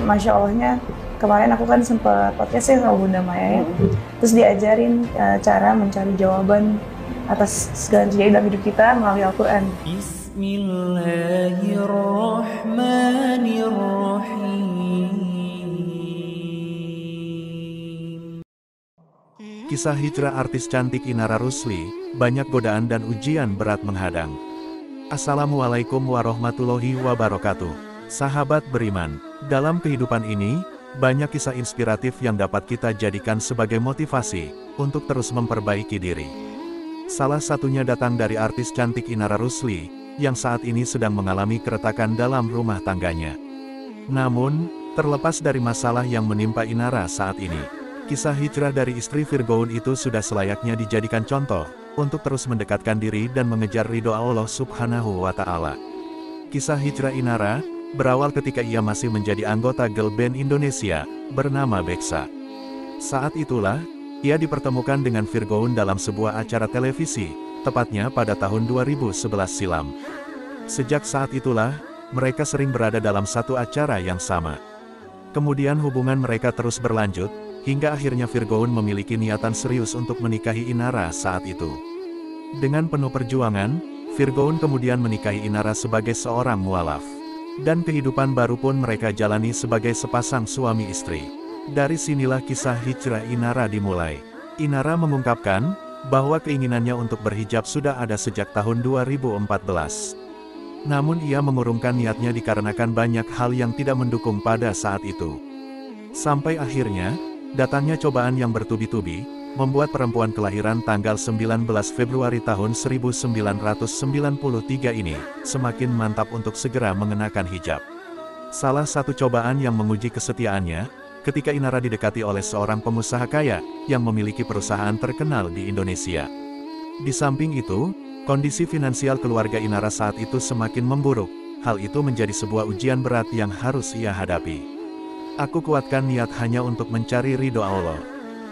Masya Allahnya kemarin aku kan sempat podcast ya sama Bunda Maya ya. Terus diajarin cara mencari jawaban atas segala yang terjadi dalam hidup kita melalui Al-Quran. Bismillahirrahmanirrahim. Kisah hijrah artis cantik Inara Rusli, banyak godaan dan ujian berat menghadang. Assalamualaikum warahmatullahi wabarakatuh. Sahabat beriman, dalam kehidupan ini, banyak kisah inspiratif yang dapat kita jadikan sebagai motivasi untuk terus memperbaiki diri. Salah satunya datang dari artis cantik Inara Rusli, yang saat ini sedang mengalami keretakan dalam rumah tangganya. Namun, terlepas dari masalah yang menimpa Inara saat ini, kisah hijrah dari istri Firgoun itu sudah selayaknya dijadikan contoh untuk terus mendekatkan diri dan mengejar ridho Allah Subhanahu wa Ta'ala. Kisah hijrah Inara berawal ketika ia masih menjadi anggota girl band Indonesia bernama Beksa. Saat itulah, ia dipertemukan dengan Firgoun dalam sebuah acara televisi, tepatnya pada tahun 2011 silam. Sejak saat itulah, mereka sering berada dalam satu acara yang sama. Kemudian hubungan mereka terus berlanjut, hingga akhirnya Firgoun memiliki niatan serius untuk menikahi Inara saat itu. Dengan penuh perjuangan, Firgoun kemudian menikahi Inara sebagai seorang mualaf. Dan kehidupan baru pun mereka jalani sebagai sepasang suami istri. Dari sinilah kisah hijrah Inara dimulai. Inara mengungkapkan bahwa keinginannya untuk berhijab sudah ada sejak tahun 2014. Namun ia mengurungkan niatnya dikarenakan banyak hal yang tidak mendukung pada saat itu. Sampai akhirnya, datangnya cobaan yang bertubi-tubi, membuat perempuan kelahiran tanggal 19 Februari tahun 1993 ini, semakin mantap untuk segera mengenakan hijab. Salah satu cobaan yang menguji kesetiaannya, ketika Inara didekati oleh seorang pengusaha kaya, yang memiliki perusahaan terkenal di Indonesia. Di samping itu, kondisi finansial keluarga Inara saat itu semakin memburuk, hal itu menjadi sebuah ujian berat yang harus ia hadapi. Aku kuatkan niat hanya untuk mencari ridho Allah.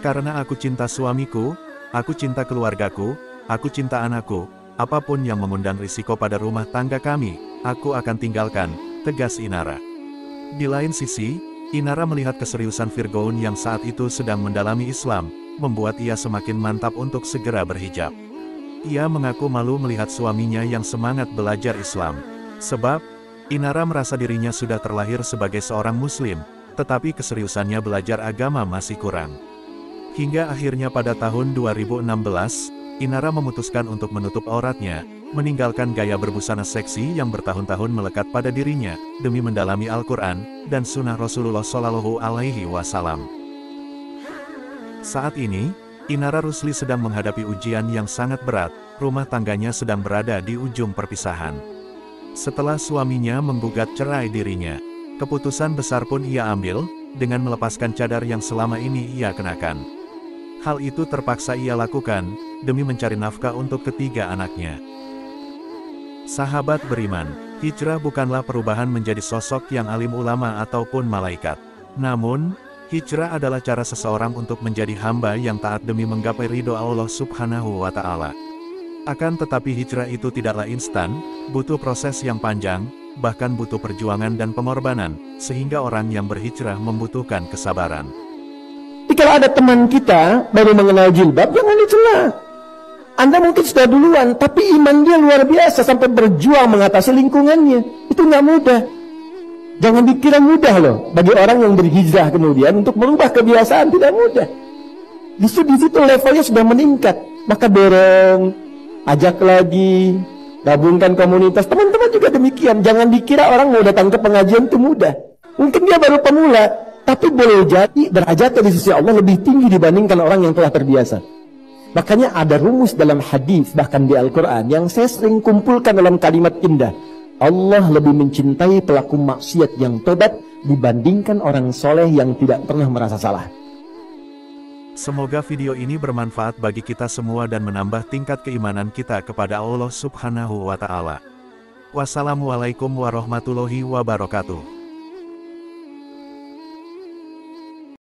Karena aku cinta suamiku, aku cinta keluargaku, aku cinta anakku, apapun yang mengundang risiko pada rumah tangga kami, aku akan tinggalkan, tegas Inara. Di lain sisi, Inara melihat keseriusan Firgoun yang saat itu sedang mendalami Islam, membuat ia semakin mantap untuk segera berhijab. Ia mengaku malu melihat suaminya yang semangat belajar Islam. Sebab, Inara merasa dirinya sudah terlahir sebagai seorang Muslim, tetapi keseriusannya belajar agama masih kurang. Hingga akhirnya pada tahun 2016, Inara memutuskan untuk menutup auratnya, meninggalkan gaya berbusana seksi yang bertahun-tahun melekat pada dirinya, demi mendalami Al-Quran, dan sunnah Rasulullah Shallallahu Alaihi Wasallam. Saat ini, Inara Rusli sedang menghadapi ujian yang sangat berat, rumah tangganya sedang berada di ujung perpisahan. Setelah suaminya menggugat cerai dirinya, keputusan besar pun ia ambil, dengan melepaskan cadar yang selama ini ia kenakan. Hal itu terpaksa ia lakukan, demi mencari nafkah untuk ketiga anaknya. Sahabat beriman, hijrah bukanlah perubahan menjadi sosok yang alim ulama ataupun malaikat. Namun, hijrah adalah cara seseorang untuk menjadi hamba yang taat demi menggapai ridho Allah Subhanahu wa Ta'ala. Akan tetapi hijrah itu tidaklah instan, butuh proses yang panjang, bahkan butuh perjuangan dan pengorbanan, sehingga orang yang berhijrah membutuhkan kesabaran. Kalau ada teman kita baru mengenal jilbab, jangan dicela. Anda mungkin sudah duluan, tapi iman dia luar biasa sampai berjuang mengatasi lingkungannya. Itu nggak mudah. Jangan dikira mudah loh bagi orang yang berhijrah kemudian untuk merubah kebiasaan, tidak mudah. Justru di situ levelnya sudah meningkat. Maka dorong, ajak lagi, gabungkan komunitas. Teman-teman juga demikian. Jangan dikira orang mau datang ke pengajian itu mudah. Mungkin dia baru pemula, tapi boleh jadi derajatnya di sisi Allah lebih tinggi dibandingkan orang yang telah terbiasa. Makanya ada rumus dalam hadis, bahkan di Al-Quran, yang saya sering kumpulkan dalam kalimat indah. Allah lebih mencintai pelaku maksiat yang tobat dibandingkan orang soleh yang tidak pernah merasa salah. Semoga video ini bermanfaat bagi kita semua dan menambah tingkat keimanan kita kepada Allah Subhanahu wa Ta'ala. Wassalamualaikum warahmatullahi wabarakatuh.